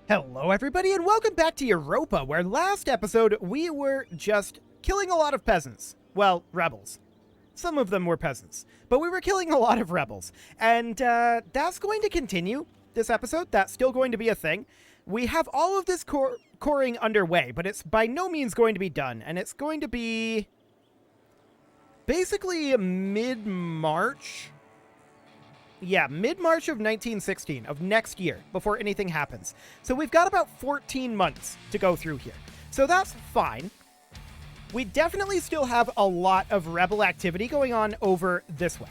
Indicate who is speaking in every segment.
Speaker 1: Hello everybody and welcome back to Europa, where last episode we were just killing a lot of peasants. Well, rebels. Some of them were peasants, but we were killing a lot of rebels. And that's going to continue this episode. That's still going to be a thing. We have all of this coring underway, but it's by no means going to be done. And it's going to be basically mid-March. Yeah, mid-March of 1916, of next year, before anything happens. So we've got about 14 months to go through here. So that's fine. We definitely still have a lot of rebel activity going on over this way.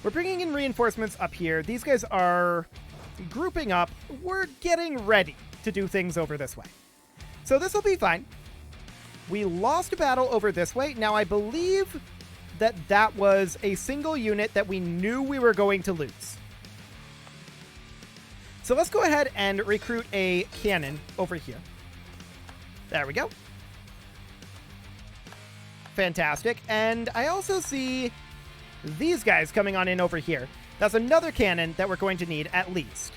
Speaker 1: We're bringing in reinforcements up here. These guys are grouping up. We're getting ready to do things over this way. So this will be fine. We lost a battle over this way. Now, I believe that was a single unit that we knew we were going to lose. So let's go ahead and recruit a cannon over here. There we go. Fantastic. And I also see these guys coming on in over here. That's another cannon that we're going to need at least.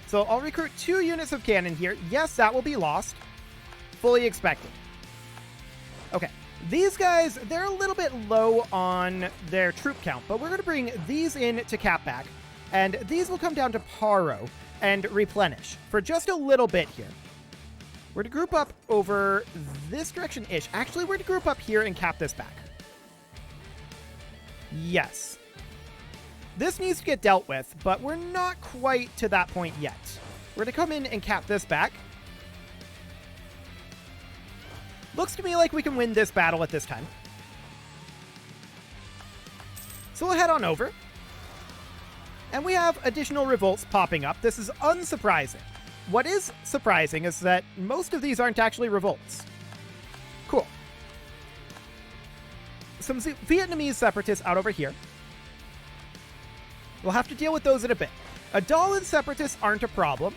Speaker 1: So I'll recruit 2 units of cannon here. Yes, that will be lost. Fully expected. Okay. These guys, they're a little bit low on their troop count, but we're going to bring these in to cap back, and these will come down to Paro and replenish for just a little bit here. We're to group up over this direction-ish. Actually, we're to group up here and cap this back. Yes. This needs to get dealt with, but we're not quite to that point yet. We're to come in and cap this back. Looks to me like we can win this battle at this time. So we'll head on over. And we have additional revolts popping up. This is unsurprising. What is surprising is that most of these aren't actually revolts. Cool. Some Vietnamese separatists out over here. We'll have to deal with those in a bit. Adalan separatists aren't a problem.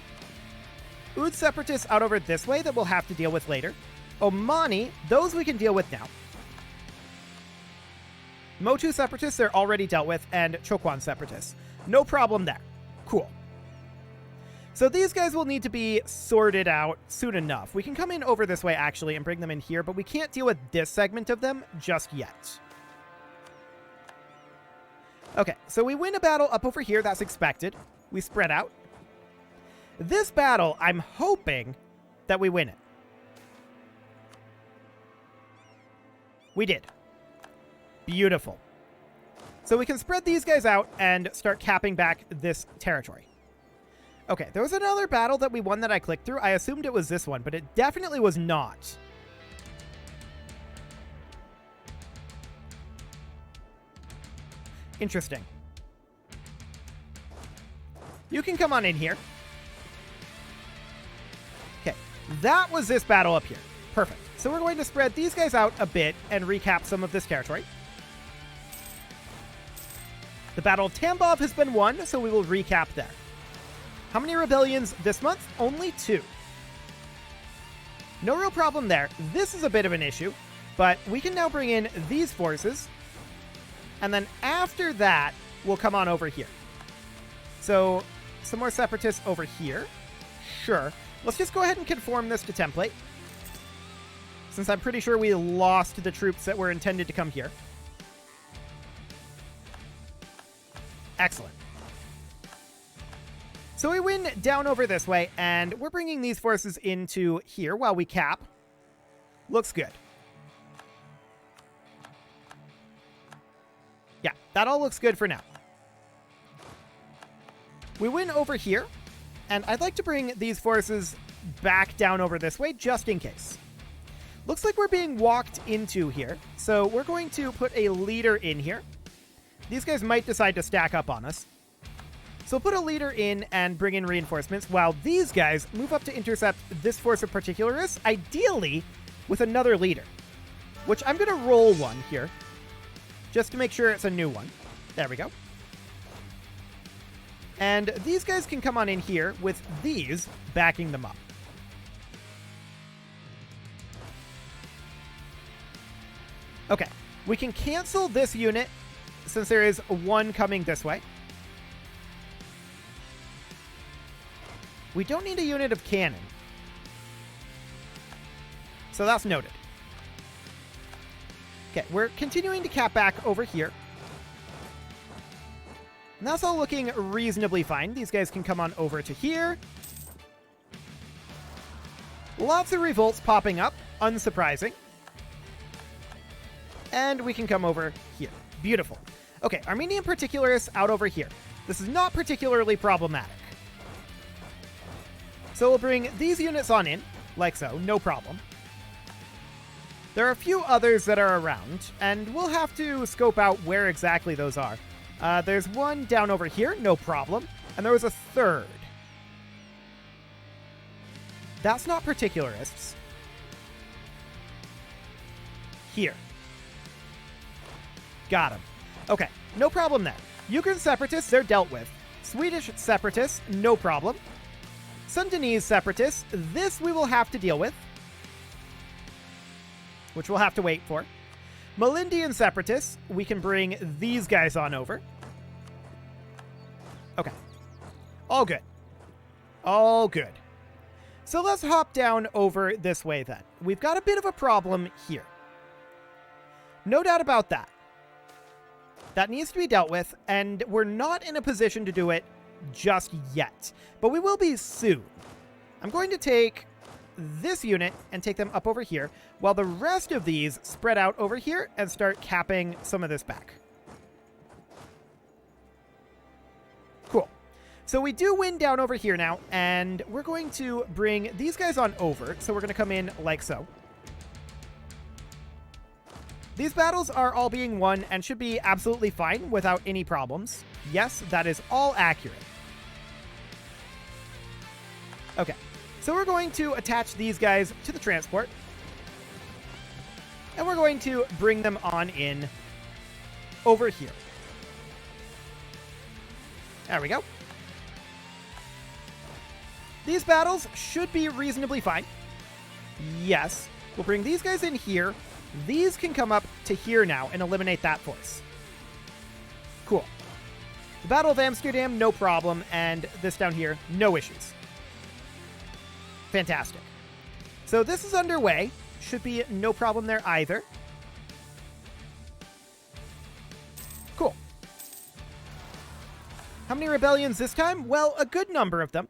Speaker 1: Oud separatists out over this way that we'll have to deal with later. Omani, those we can deal with now. Motu separatists, they're already dealt with, and Chokwan separatists. No problem there. Cool. So these guys will need to be sorted out soon enough. We can come in over this way, actually, and bring them in here, but we can't deal with this segment of them just yet. Okay, so we win a battle up over here. That's expected. We spread out. This battle, I'm hoping that we win it. We did. Beautiful. So we can spread these guys out and start capping back this territory. Okay, there was another battle that we won that I clicked through. I assumed it was this one, but it definitely was not. Interesting. You can come on in here. Okay, that was this battle up here. Perfect. So we're going to spread these guys out a bit and recap some of this territory. The Battle of Tambov has been won, so we will recap there. How many rebellions this month? Only 2. No real problem there. This is a bit of an issue, but we can now bring in these forces, and then after that, we'll come on over here. So, some more separatists over here. Sure. Let's just go ahead and conform this to template, since I'm pretty sure we lost the troops that were intended to come here. Excellent. So we win down over this way, and we're bringing these forces into here while we cap. Looks good. Yeah, that all looks good for now. We win over here, and I'd like to bring these forces back down over this way just in case. Looks like we're being walked into here, so we're going to put a leader in here. These guys might decide to stack up on us. So put a leader in and bring in reinforcements, while these guys move up to intercept this force of particularists, ideally with another leader. Which I'm going to roll one here, just to make sure it's a new one. There we go. And these guys can come on in here with these backing them up. Okay, we can cancel this unit since there is one coming this way. We don't need a unit of cannon. So that's noted. Okay, we're continuing to cap back over here. And that's all looking reasonably fine. These guys can come on over to here. Lots of revolts popping up. Unsurprising. And we can come over here. Beautiful. Okay, Armenian Particularists out over here. This is not particularly problematic. So we'll bring these units on in, like so, no problem. There are a few others that are around, and we'll have to scope out where exactly those are. There's one down over here, no problem. And there was a third. That's not Particularists. Here. Got him. Okay, no problem there. Ukraine Separatists, they're dealt with. Swedish Separatists, no problem. Sundanese Separatists, this we will have to deal with. Which we'll have to wait for. Melindian Separatists, we can bring these guys on over. Okay. All good. All good. So let's hop down over this way then. We've got a bit of a problem here. No doubt about that. That needs to be dealt with, and we're not in a position to do it just yet. But we will be soon. I'm going to take this unit and take them up over here, while the rest of these spread out over here and start capping some of this back. Cool. So we do win down over here now, and we're going to bring these guys on over. So we're going to come in like so. These battles are all being won and should be absolutely fine without any problems. Yes, that is all accurate. Okay, so we're going to attach these guys to the transport. And we're going to bring them on in over here. There we go. These battles should be reasonably fine. Yes, we'll bring these guys in here. These can come up to here now and eliminate that force. Cool. The Battle of Amsterdam, no problem. And this down here, no issues. Fantastic. So this is underway. Should be no problem there either. Cool. How many rebellions this time? Well, a good number of them.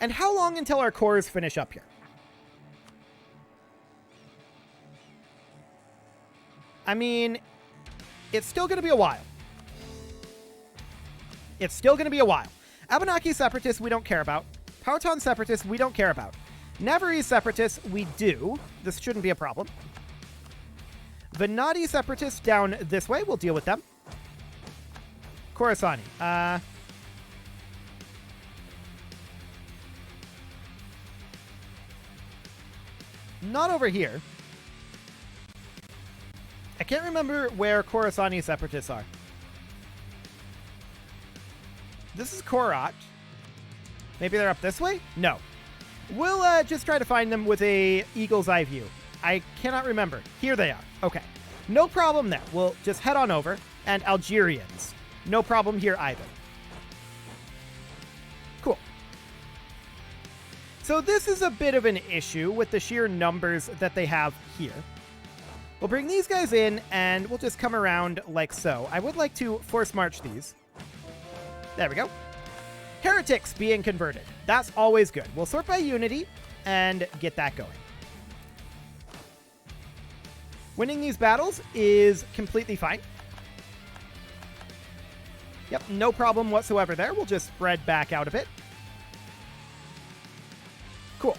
Speaker 1: And how long until our cores finish up here? I mean, it's still going to be a while. It's still going to be a while. Abenaki Separatists, we don't care about. Powhatan Separatists, we don't care about. Navarrese Separatists, we do. This shouldn't be a problem. Venati Separatists down this way. We'll deal with them. Khorassani. Not over here. I can't remember where Khorassani Separatists are. This is Khorat. Maybe they're up this way? No. We'll just try to find them with a eagle's eye view. I cannot remember. Here they are. Okay. No problem there. We'll just head on over. And Algerians. No problem here either. Cool. So this is a bit of an issue with the sheer numbers that they have here. We'll bring these guys in, and we'll just come around like so. I would like to force march these. There we go. Heretics being converted. That's always good. We'll sort by unity and get that going. Winning these battles is completely fine. Yep, no problem whatsoever there. We'll just spread back out a bit. Cool.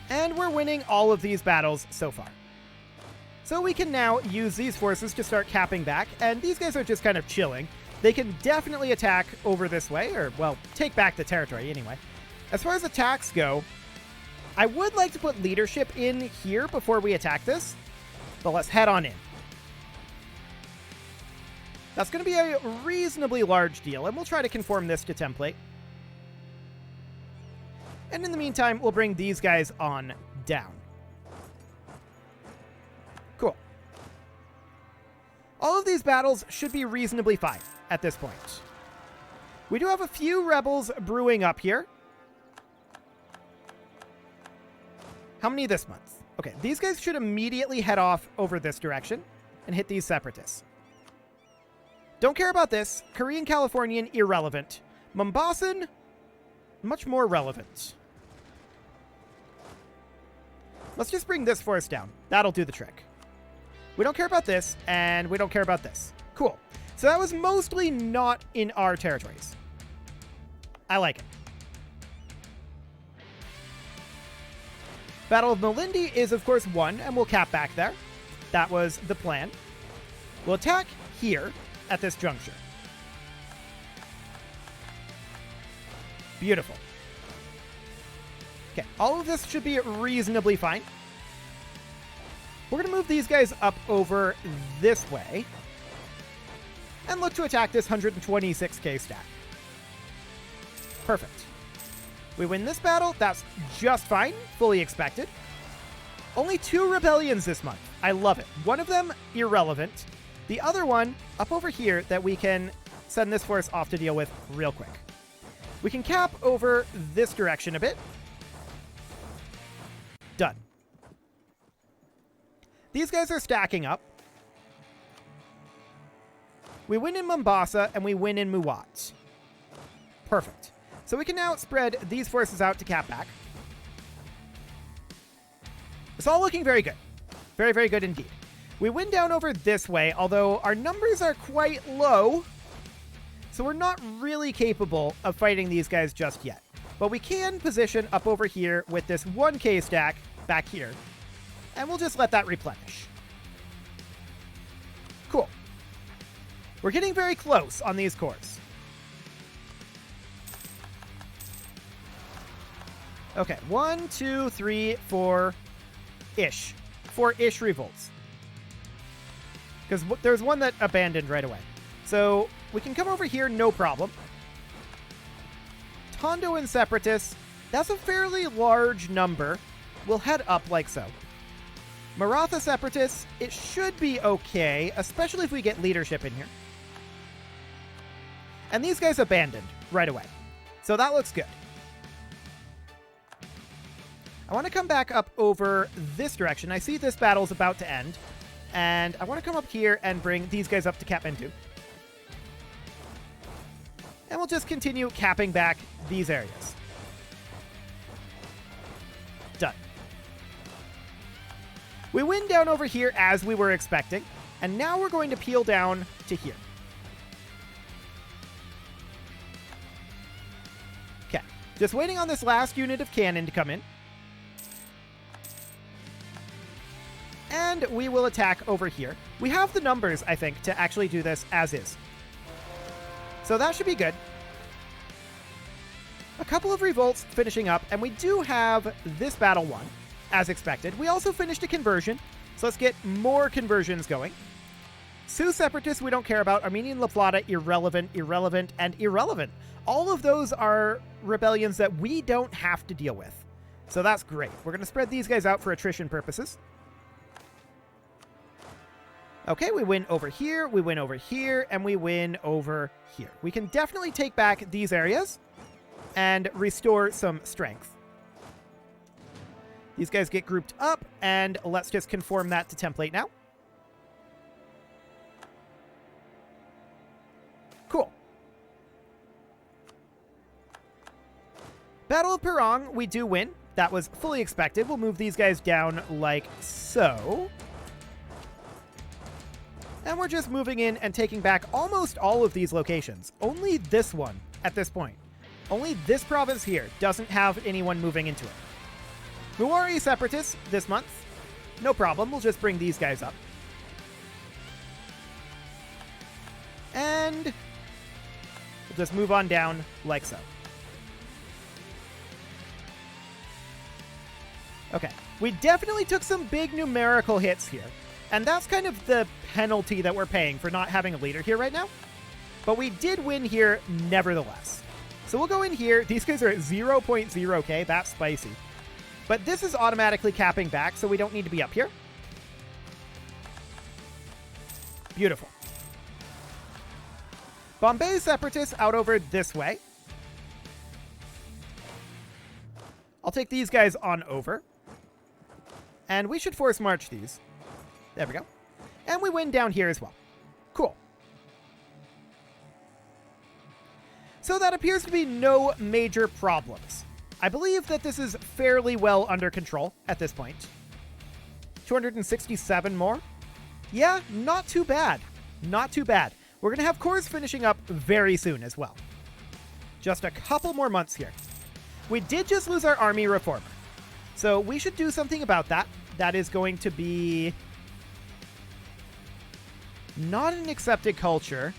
Speaker 1: And we're winning all of these battles so far. So we can now use these forces to start capping back, and these guys are just kind of chilling. They can definitely attack over this way, or, well, take back the territory anyway. As far as attacks go, I would like to put leadership in here before we attack this, but let's head on in. That's going to be a reasonably large deal, and we'll try to conform this to template. And in the meantime, we'll bring these guys on down. Cool. these battles should be reasonably fine at this point. We do have a few rebels brewing up here. How many this month? Okay, these guys should immediately head off over this direction and hit these separatists. Don't care about this. Korean Californian, irrelevant. Mombasan, much more relevant. Let's just bring this force down. That'll do the trick. We don't care about this, and we don't care about this. Cool. So that was mostly not in our territories. I like it. Battle of Malindi is, of course, won, and we'll cap back there. That was the plan. We'll attack here at this juncture. Beautiful. Okay, all of this should be reasonably fine. We're going to move these guys up over this way and look to attack this 126k stack. Perfect. We win this battle. That's just fine. Fully expected. Only 2 rebellions this month. I love it. One of them, irrelevant. The other one, up over here, that we can send this force off to deal with real quick. We can cap over this direction a bit. Done. These guys are stacking up. We win in Mombasa, and we win in Muwat. Perfect. So we can now spread these forces out to cap back. It's all looking very good. Very, very good indeed. We win down over this way, although our numbers are quite low, so we're not really capable of fighting these guys just yet. But we can position up over here with this 1k stack back here, and we'll just let that replenish. Cool. We're getting very close on these cores. Okay, 1, 2, 3, 4-ish. 4-ish revolts. Because there's one that abandoned right away. So we can come over here, no problem. Tondo and Separatists, that's a fairly large number. We'll head up like so. Maratha Separatists, it should be okay, especially if we get leadership in here. And these guys abandoned right away. So that looks good. I want to come back up over this direction. I see this battle's about to end. And I want to come up here and bring these guys up to Kathmandu. And we'll just continue capping back these areas. Done. We win down over here as we were expecting. And now we're going to peel down to here. Okay. Just waiting on this last unit of cannon to come in. And we will attack over here. We have the numbers, I think, to actually do this as is. So that should be good. A couple of revolts finishing up, and we do have this battle won, as expected. We also finished a conversion, so let's get more conversions going. Sioux Separatists we don't care about. Armenian La Plata, irrelevant, irrelevant, and irrelevant. All of those are rebellions that we don't have to deal with. So that's great. We're going to spread these guys out for attrition purposes. Okay, we win over here, we win over here, and we win over here. We can definitely take back these areas and restore some strength. These guys get grouped up, and let's just conform that to template now. Cool. Battle of Perong, we do win. That was fully expected. We'll move these guys down like so. And we're just moving in and taking back almost all of these locations. Only this one at this point. Only this province here doesn't have anyone moving into it. Muwari Separatists this month. No problem. We'll just bring these guys up. And we'll just move on down like so. Okay. We definitely took some big numerical hits here. And that's kind of the penalty that we're paying for not having a leader here right now. But we did win here nevertheless. So we'll go in here. These guys are at 0.0k. That's spicy. But this is automatically capping back, so we don't need to be up here. Beautiful. Bombay Separatists out over this way. I'll take these guys on over. And we should force march these. There we go. And we win down here as well. Cool. So that appears to be no major problems. I believe that this is fairly well under control at this point. 267 more. Yeah, not too bad. Not too bad. We're going to have cores finishing up very soon as well. Just a couple more months here. We did just lose our army reformer. So we should do something about that. That is going to be not an accepted culture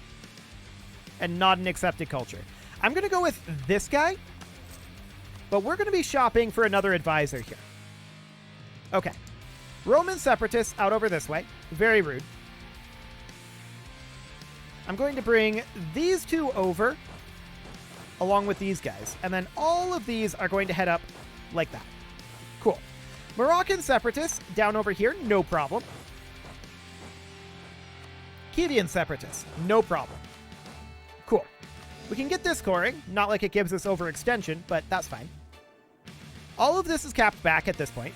Speaker 1: and not an accepted culture. I'm going to go with this guy, but we're going to be shopping for another advisor here. Okay. Roman separatists out over this way. Very rude. I'm going to bring these two over along with these guys. And then all of these are going to head up like that. Cool. Moroccan separatists down over here. No problem. Kievan separatists. No problem. Cool. We can get this coring. Not like it gives us overextension, but that's fine. All of this is capped back at this point.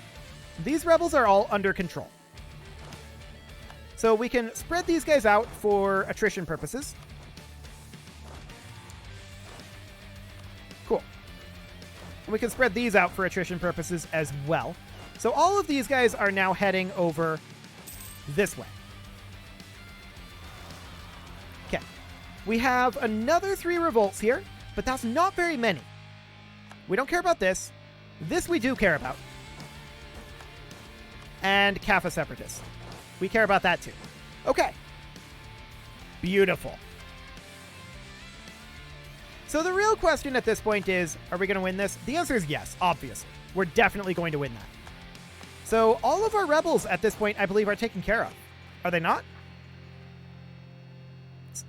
Speaker 1: These rebels are all under control. So we can spread these guys out for attrition purposes. Cool. And we can spread these out for attrition purposes as well. So all of these guys are now heading over this way. Okay. We have another 3 revolts here, but that's not very many. We don't care about this. This we do care about. And Kaffa separatists. We care about that too. Okay. Beautiful. So the real question at this point is, are we going to win this? The answer is yes, obviously. We're definitely going to win that. So all of our rebels at this point, I believe, are taken care of. Are they not?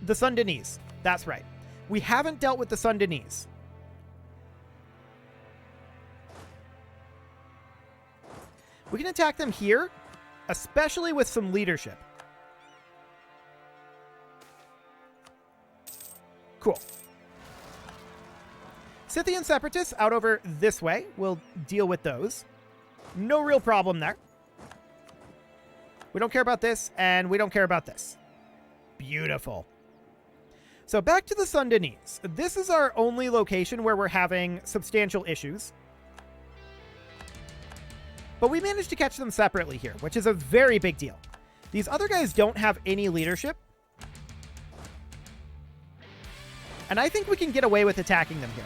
Speaker 1: The Sundanese. That's right. We haven't dealt with the Sundanese. We can attack them here, especially with some leadership. Cool. Scythian separatists out over this way. We'll deal with those. No real problem there. We don't care about this, and we don't care about this. Beautiful. So back to the Sundanese. This is our only location where we're having substantial issues. But we managed to catch them separately here, which is a very big deal. These other guys don't have any leadership. And I think we can get away with attacking them here.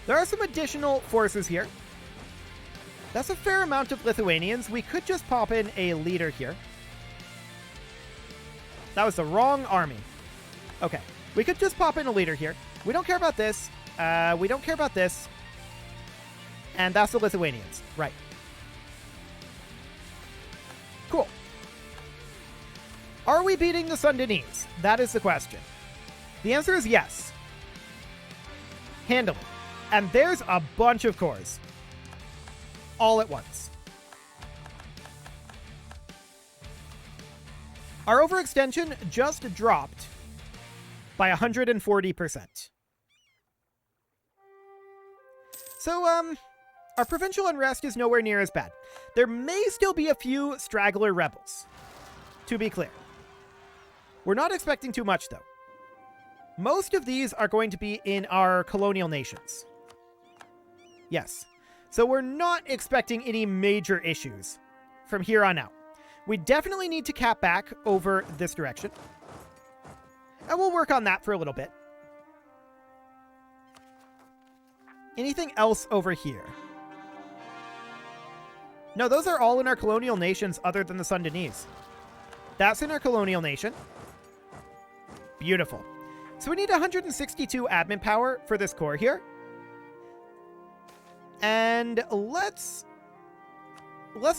Speaker 1: There are some additional forces here. That's a fair amount of Lithuanians. We could just pop in a leader here. That was the wrong army. Okay. We could just pop in a leader here. We don't care about this. We don't care about this. And that's the Lithuanians. Right. Cool. Are we beating the Sundanese? That is the question. The answer is yes. Handily. And there's a bunch of cores. All at once. Our overextension just dropped by 140%. So, our provincial unrest is nowhere near as bad. There may still be a few straggler rebels, to be clear. We're not expecting too much, though. Most of these are going to be in our colonial nations. Yes. So we're not expecting any major issues from here on out. We definitely need to cap back over this direction. And we'll work on that for a little bit. Anything else over here? No, those are all in our colonial nations other than the Sundanese. That's in our colonial nation. Beautiful. So we need 162 admin power for this core here. And let's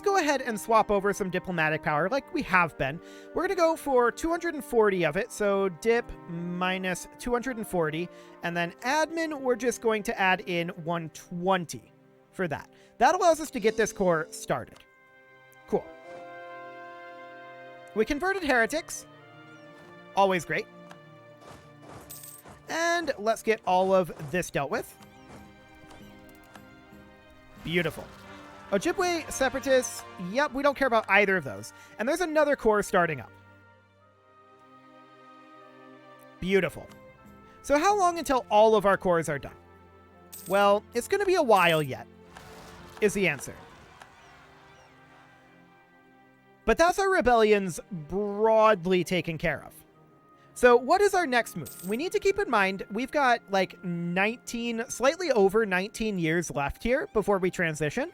Speaker 1: go ahead and swap over some diplomatic power like we have been. We're going to go for 240 of it. So dip minus 240. And then admin, we're just going to add in 120 for that. That allows us to get this core started. Cool. We converted heretics. Always great. And let's get all of this dealt with. Beautiful. Ojibwe, Separatists, yep, we don't care about either of those. And there's another core starting up. Beautiful. So how long until all of our cores are done? Well, it's going to be a while yet, is the answer. But that's our rebellions broadly taken care of. So what is our next move? We need to keep in mind we've got like 19, slightly over 19 years left here before we transition.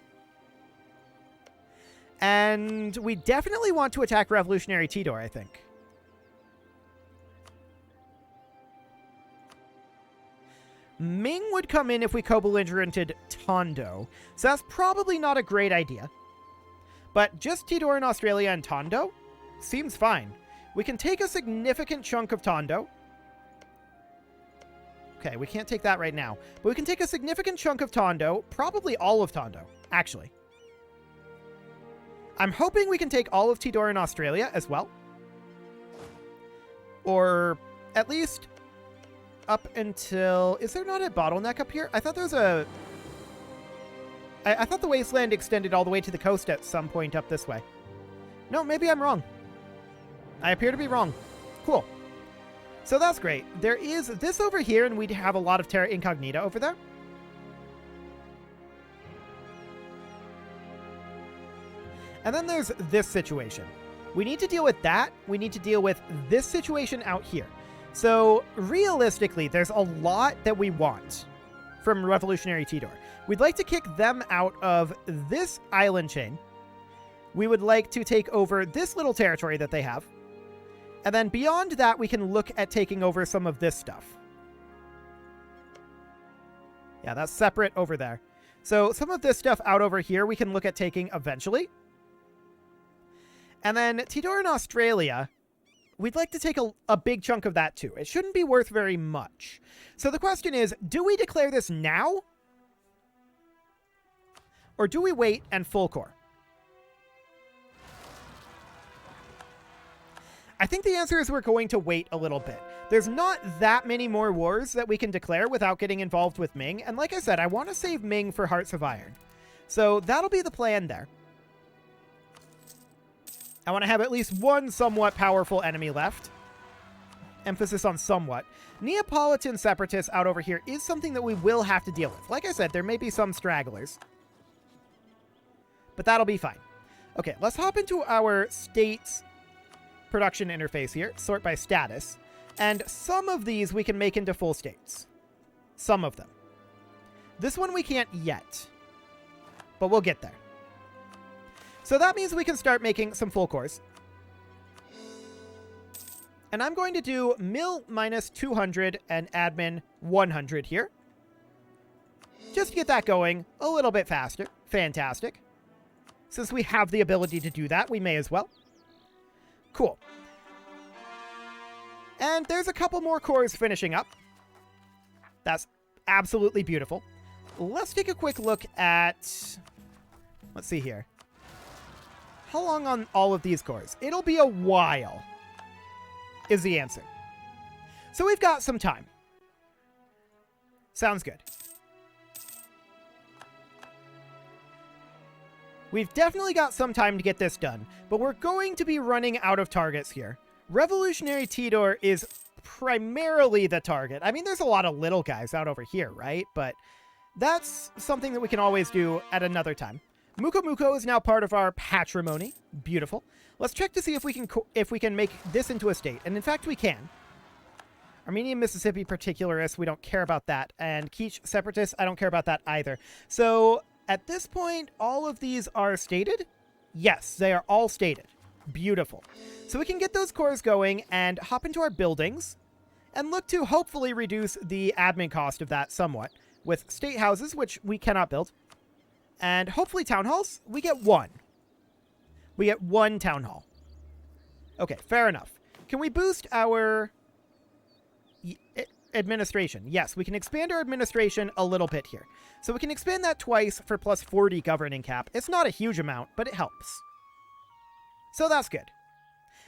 Speaker 1: And we definitely want to attack Revolutionary Tidor, I think. Ming would come in if we co-belligerented Tondo, so that's probably not a great idea. But just Tidor in Australia and Tondo seems fine. We can take a significant chunk of Tondo. Okay, we can't take that right now, but we can take a significant chunk of Tondo, probably all of Tondo, actually. I'm hoping we can take all of Tidor in Australia as well. Or at least up until... Is there not a bottleneck up here? I thought there was a... I thought the wasteland extended all the way to the coast at some point up this way. No, maybe I'm wrong. I appear to be wrong. Cool. So that's great. There is this over here, and we'd have a lot of Terra Incognita over there. And then there's this situation. We need to deal with that. We need to deal with this situation out here. So realistically, there's a lot that we want from Revolutionary Tidor. We'd like to kick them out of this island chain. We would like to take over this little territory that they have. And then beyond that, we can look at taking over some of this stuff. Yeah, that's separate over there. So some of this stuff out over here, we can look at taking eventually. And then Tidor in Australia, we'd like to take a big chunk of that too. It shouldn't be worth very much. So the question is, do we declare this now? Or do we wait and full core? I think the answer is we're going to wait a little bit. There's not that many more wars that we can declare without getting involved with Ming. And like I said, I want to save Ming for Hearts of Iron. So that'll be the plan there. I want to have at least one somewhat powerful enemy left. Emphasis on somewhat. Neapolitan Separatists out over here is something that we will have to deal with. Like I said, there may be some stragglers. But that'll be fine. Okay, let's hop into our states production interface here. Sort by status. And some of these we can make into full states. Some of them. This one we can't yet. But we'll get there. So that means we can start making some full cores. And I'm going to do mil minus 200 and admin 100 here. Just to get that going a little bit faster. Fantastic. Since we have the ability to do that, we may as well. Cool. And there's a couple more cores finishing up. That's absolutely beautiful. Let's take a quick look at... Let's see here. How long on all of these cores? It'll be a while, is the answer. So we've got some time. Sounds good. We've definitely got some time to get this done, but we're going to be running out of targets here. Revolutionary Tidor is primarily the target. I mean, there's a lot of little guys out over here, right? But that's something that we can always do at another time. Muko Muko is now part of our patrimony. Beautiful. Let's check to see if we can make this into a state. And in fact, we can. Armenian Mississippi Particularists, we don't care about that. And Quiche Separatists, I don't care about that either. So at this point, all of these are stated? Yes, they are all stated. Beautiful. So we can get those cores going and hop into our buildings and look to hopefully reduce the admin cost of that somewhat with state houses, which we cannot build. And hopefully town halls, we get one. We get one town hall. Okay, fair enough. Can we boost our administration? Yes, we can expand our administration a little bit here. So we can expand that twice for plus 40 governing cap. It's not a huge amount, but it helps. So that's good.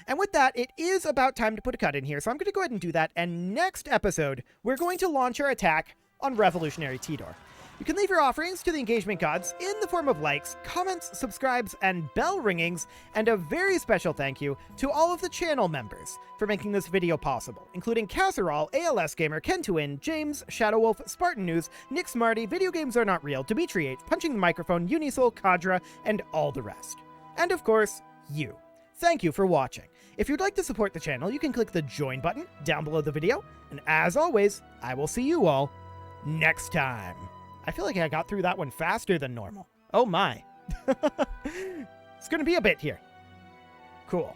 Speaker 1: And with that, it is about time to put a cut in here, so I'm going to go ahead and do that, and next episode, we're going to launch our attack on Revolutionary Tidor. You can leave your offerings to the engagement gods in the form of likes, comments, subscribes, and bell ringings, and a very special thank you to all of the channel members for making this video possible, including Casserole, ALS Gamer, Kentuin, James, Shadowwolf, Spartan News, Nick Smarty, Video Games Are Not Real, Dimitri 8, Punching the Microphone, Unisoul, Kadra, and all the rest. And of course, you. Thank you for watching. If you'd like to support the channel, you can click the join button down below the video, and as always, I will see you all next time. I feel like I got through that one faster than normal. Oh my. It's gonna be a bit here. Cool.